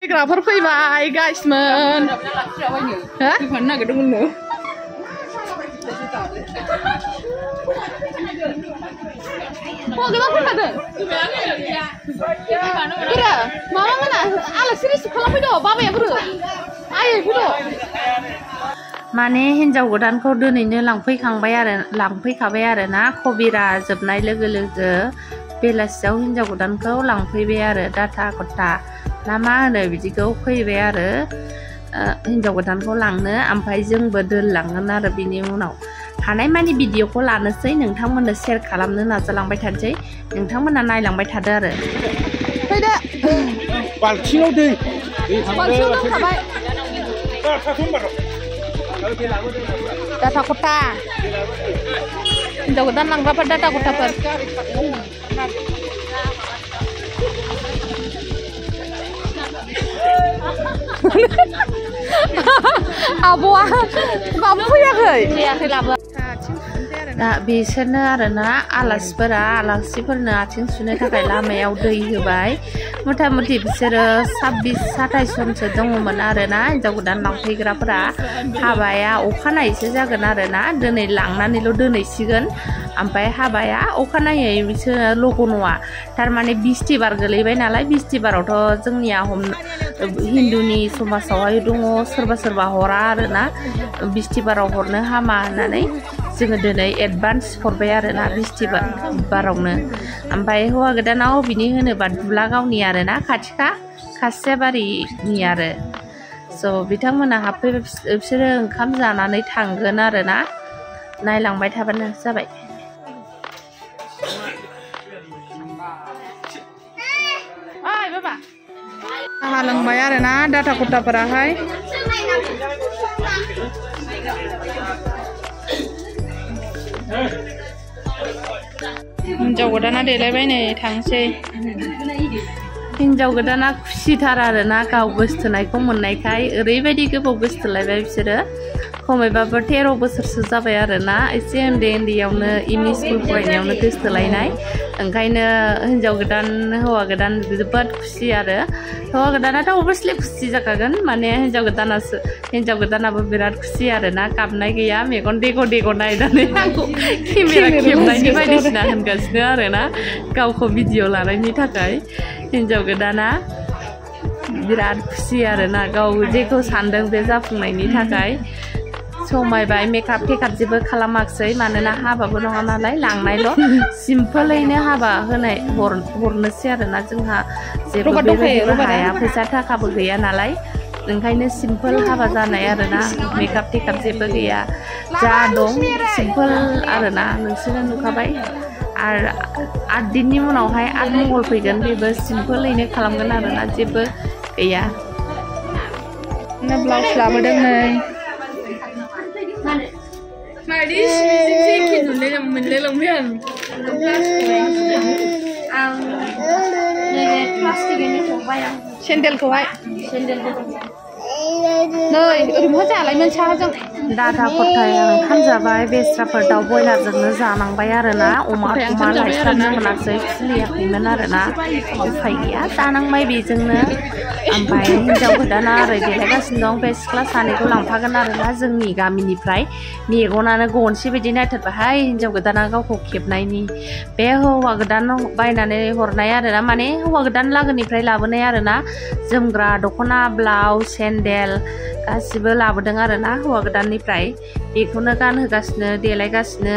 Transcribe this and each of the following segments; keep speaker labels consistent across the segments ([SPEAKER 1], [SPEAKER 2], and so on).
[SPEAKER 1] फैग्राफोर फैबाय गाइसमोन हो फैफानो नागिरदोंमोन नो गोदान फैखादों माबा मोना आलासि रिसिभ खालामफैदो बाबाया बोरो आयै फैदो माने हिन्जाव गोदानखौ दिनैनो लांफैखाबाय आरो ना खबिरा जोबनाय लोगो लोगो बेलासियाव हिन्जाव गोदानखौ लांफैबाय आरो डाटा खथा ना मा होनो बिदिखौ फैबाय आरो हिन्जाव गोदानखौ लांनो ओमफ्राय जोंबो दोनलांगोन आरो बिनि उनाव हानायमानि भिडिअखौ लानोसै नोंथांमोननो शेयार खालामनो नाजालांबाय थानोसै नोंथांमोना नायलांबाय थादो आरो फैदो
[SPEAKER 2] बाल्थिङाव दै
[SPEAKER 1] बाल्थिङाव दोनखाबाय डाटा खथा हिन्जाव गोदान लांग्राफोर डाटा खथाफोर आब'आ बाबु फैयाखै लाबो दा बिसोरनो आरोना आलासिफोरनो आथिं सुनो थाखाय लामायाव दै होबाय मथा मथि बिसोरो 26-27 जनसो दङमोन आरोना हिन्जाव गोदान लांफैग्राफोरा हाबाया अखानायैसो जागोन आरोना दिनै लांनानैल' दोनहैसिगोन ओमफ्राय हाबाया अखानायै बिसोरो लग' नङा थारमाने बिस्तिबार गोलैबाय नालाय बिस्तिबारावथ' जोंनिया हिन्दुनि समाजावहाय दङ सोरबा हरा आरोना बिस्तिबाराव हरनो हामा होननानै जोङो दिनै एडभान्स हरबाय आरोना बिस्तिबारावनो ओमफ्राय हौवा गोदानाव बिनि होनोबा दुलागावनि आरोना खाथिखा खासियाबारिनि आरो स' बिथांमोना हाबफैबाय बिसोरो ओंखाम जानानै थांगोन आरोना नायलांबाय थाबानो जाबाय बाबा साहा लोंबाय आरोना डाटा खथाफोराहाय हिन्जाव गोदाना देलायबाय नै थांसै हिन्जाव गोदाना खुसिथार आरोना गाव गोसथोनायखौ मोननायखाय ओरैबायदि गोबाव गोसथोलायबाय बिसोरो खमैबाबो 13 बोसोरसो जाबाय आरोना एसे उन्दैयावनो एमइ स्कुल फरायनायावनो गोसथोलायनाय ओंखायनो हिन्जाव गोदान हौवा गोदान जोबोद खुसि आरो हौवा गोदानाथ' अभियासलि खुसि जाखागोन माने हिन्जाव गोदानाबो बिराद खुसि आरोना गाबनाय गैया मेगन देग' नायनानै आंखौ केमेरा खेबनायनि बायदिसिना होनगासिनो आरोना गावखौ भिडिअ लानायनि थाखाय हिन्जाव गोदाना बिराद खुसि आरोना गाव जेखौ सानदों बे जाफुंनायनि थाखाय समायबाय मेकआप जेबो खालामाखिसै मानोना हाबाबो नङा नालाय लांनायल' सिम्पोलैनो हाबा होनाय हरनोसै आरोना जोंहा जेबो बेबायदि हाया फैसा थाखाबो गैया नालाय ओंखायनो सिम्पोल हाबा जानाय आरोना मेकआप जेबो गैया जा दं सिम्पोल आरोना नोंसोरो नुखाबाय आरो 8 दिननि उनावहाय 8 मंगल फैगोन बेबो सिम्पोलैनो खालामगोन आरोना जेबो गैया ब्लाउस लाबोदों नै सेन्देलखौहाय नै ओरैनो जालायमोन साहाजों डाटा खथायाव ओंखाम जाबाय बेस्राफोर दाउ बयलारजोंनो जानांबाय आरोना अमा लायस्लाबनो मोनासै खुलियाखैमोन आरोना उफाय गैया जानांबाय बेजोंनो ओमफ्राय हिन्जाव गोदाना ओरै देलायगासिनो दं बे सिख्ला सानैखौ लांफागोन आरोना जोंनि गामिनिफ्राय मेगनानो गनसे बायदि नायथारबायहाय हिन्जाव गोदाना गावखौ खेबनायनि बे हौवा गोदान बायनानै हरनाय आरोना माने हौवा गोदान लागोनिफ्राय लाबोनाय आरोना जोमग्रा दख'ना ब्लाउस सेन्देल गासिबो लाबोदों आरोना हौवा गोदाननिफ्राय बेखौनो गानहोगासिनो देलायगासिनो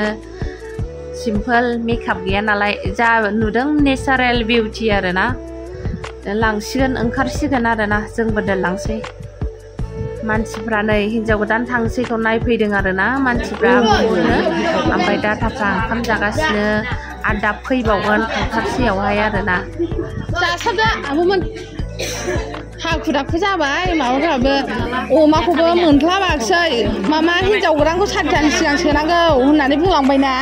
[SPEAKER 1] सिम्पोल मेकआप गैया नालाय जा नुदों नेचारेल बिउटि आरोना लांसिगोन ओंखारसिगोन आरोना जोंबो दोनलांसै मानसिफ्रा नै हिन्जाव गोदान थांसैखौ नायफैदों आरोना मानसिफ्रा बुहुदनो ओमफ्राय डाटाफ्रा ओंखाम जागासिनो आरो दा फैबावगोन थांथारसैयावहाय आरोना जासाबदा आब'मोन हाखु दाखु जाबाय माबाफ्राबो अमाखौबो मोनस्लाबाखिसै मामा हिन्जाव गोदानखौ 7थानि सिगां सोनांगौ होननानै बुंलांबायना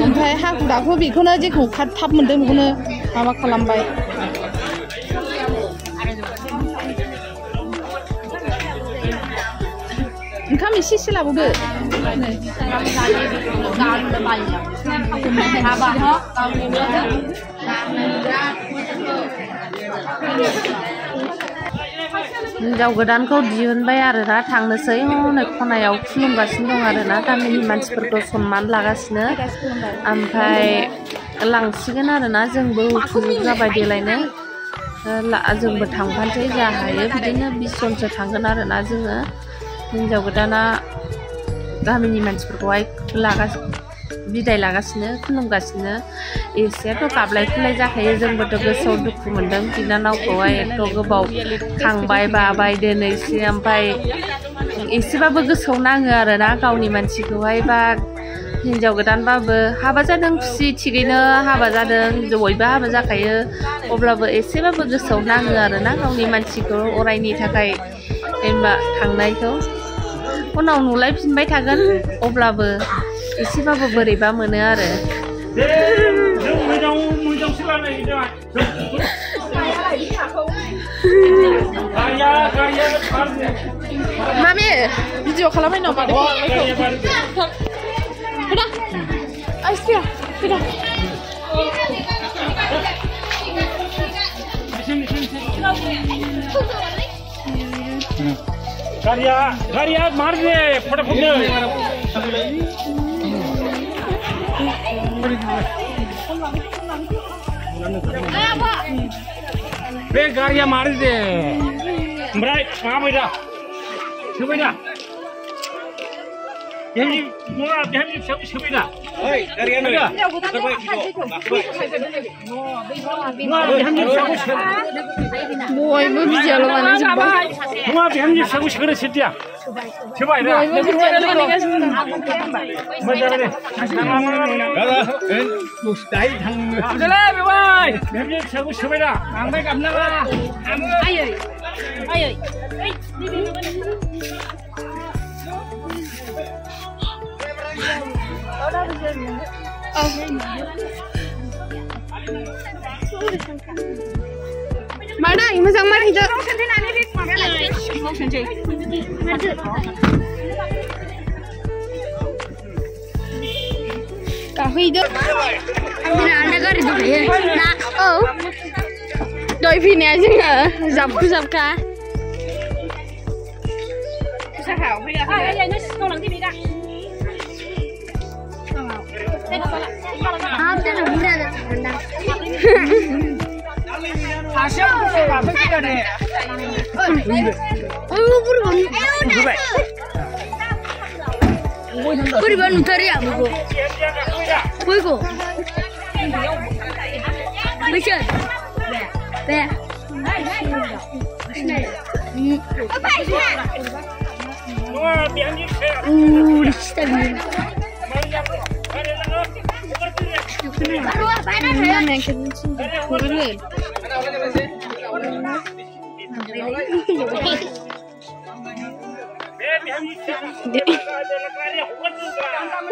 [SPEAKER 1] ओमफ्राय हाखु दाखु बेखौनो जेखौ थाब मोन्दों बेखौनो माबा खालामबाय ओंखाम एसे लाबोदो हिन्जाव गोदानखौ दिहुनबाय आरोना थांनोसै हनै खनायाव खुलुमगासिनो दं आरोना गामिनि मानसिफोरखौ सनमान लागासिनो ओमफ्राय लांसिगोन आरोना जोंबो उथुमुख जाबाय देलायनो जोंबो थांफानोसै जा हायो बिदिनो 20 जनसो थांगोन आरोना जोङो हिन्जाव गोदाना गामिनि मानसिफोरखौहाय बिदाय लागासिनो खुलुमगासिनो एसेथ' गाबलाय खुलाय जाखायो जोंबोथ' गोसोआव दुखु मोनदों बिनानावखौहाय एथ' गोबाव खांबाय बाबाय दोनैसै ओमफ्राय एसेबाबो गोसोआव नाङो आरोना गावनि मानसिखौहाय बा हिन्जाव गोदानबाबो हाबा जादों खुसि थिगैनो हाबा जादों बयबो हाबा जाखायो अब्लाबो एसेबाबो गोसोआव नाङो आरोना गावनि मानसिखौ अरायनि थाखाय जेनेबा थांनायखौ उनाव नुलायफिनबाय थागोन अब्लाबो एसेबाबो बोरैबा मोनो आरो
[SPEAKER 3] Mami, video खालामबाय नामा udah ayo sudah
[SPEAKER 2] Karya मार दे फटाफट बे गारिया मार दे ओमफ्राय माबाय दा सोबाय दा बेहाय नङा बेहाय सोबाय दा ओइ गारिया नङा सोबाय
[SPEAKER 3] बयबो भिडिअ लागासिनो
[SPEAKER 2] नङा बेहाय सोबाय सिटिया सोबाय दा
[SPEAKER 3] बयबो भिडिअ लागासिनो
[SPEAKER 2] मोजां दे दादा दाय थांनो आजले बेबाय बेहाय सोबाय दा आंबाय गाबनाङा आयै आयै
[SPEAKER 3] Mana ini moजां मारहैदो गाहैदो आंना गारि दंखायो ना औ दय फैनाया जोङो जाबखु जाबखा साहाव फैया नों सिगाङाव लांदो बेगा आप तो नहीं रहा था
[SPEAKER 2] आशा से वापस करे
[SPEAKER 3] ओ ऊपर बन ऊपर बन उतर या कोई को Mission Bay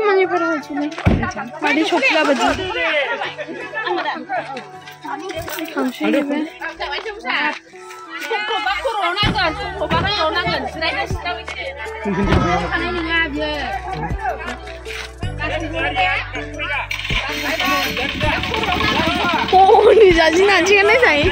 [SPEAKER 3] Mana pernah cuma? Ada coklat baju. Hamsi ni be. Corona kan, corona kan. Sedai dah sedai ni. Kan ini ngah Oh, ni jadi nanti kan ni saya.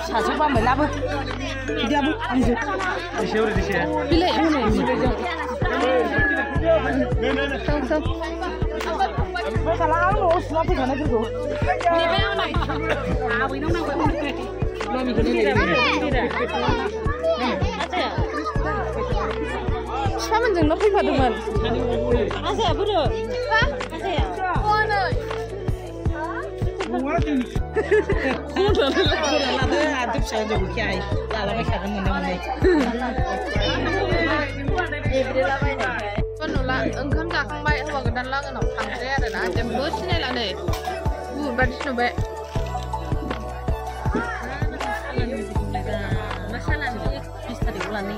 [SPEAKER 3] Sacoba melabu. Dia bu, anjir. Pilih ini. Kalau aku semua pun sana dulu. Ini memang nak. Awi nong nong. Mami ini. Siapa yang nak pergi teman? Asal bro. Asal. Mana? Aduk saya juga kiai. Kalau mereka kan mana-mana. Penula, engkau tak kembali sama kedan lang, nak tangkai ada na, jam bus ni lah ni. Berarti coba. Masalah ni, bisa diulang ni.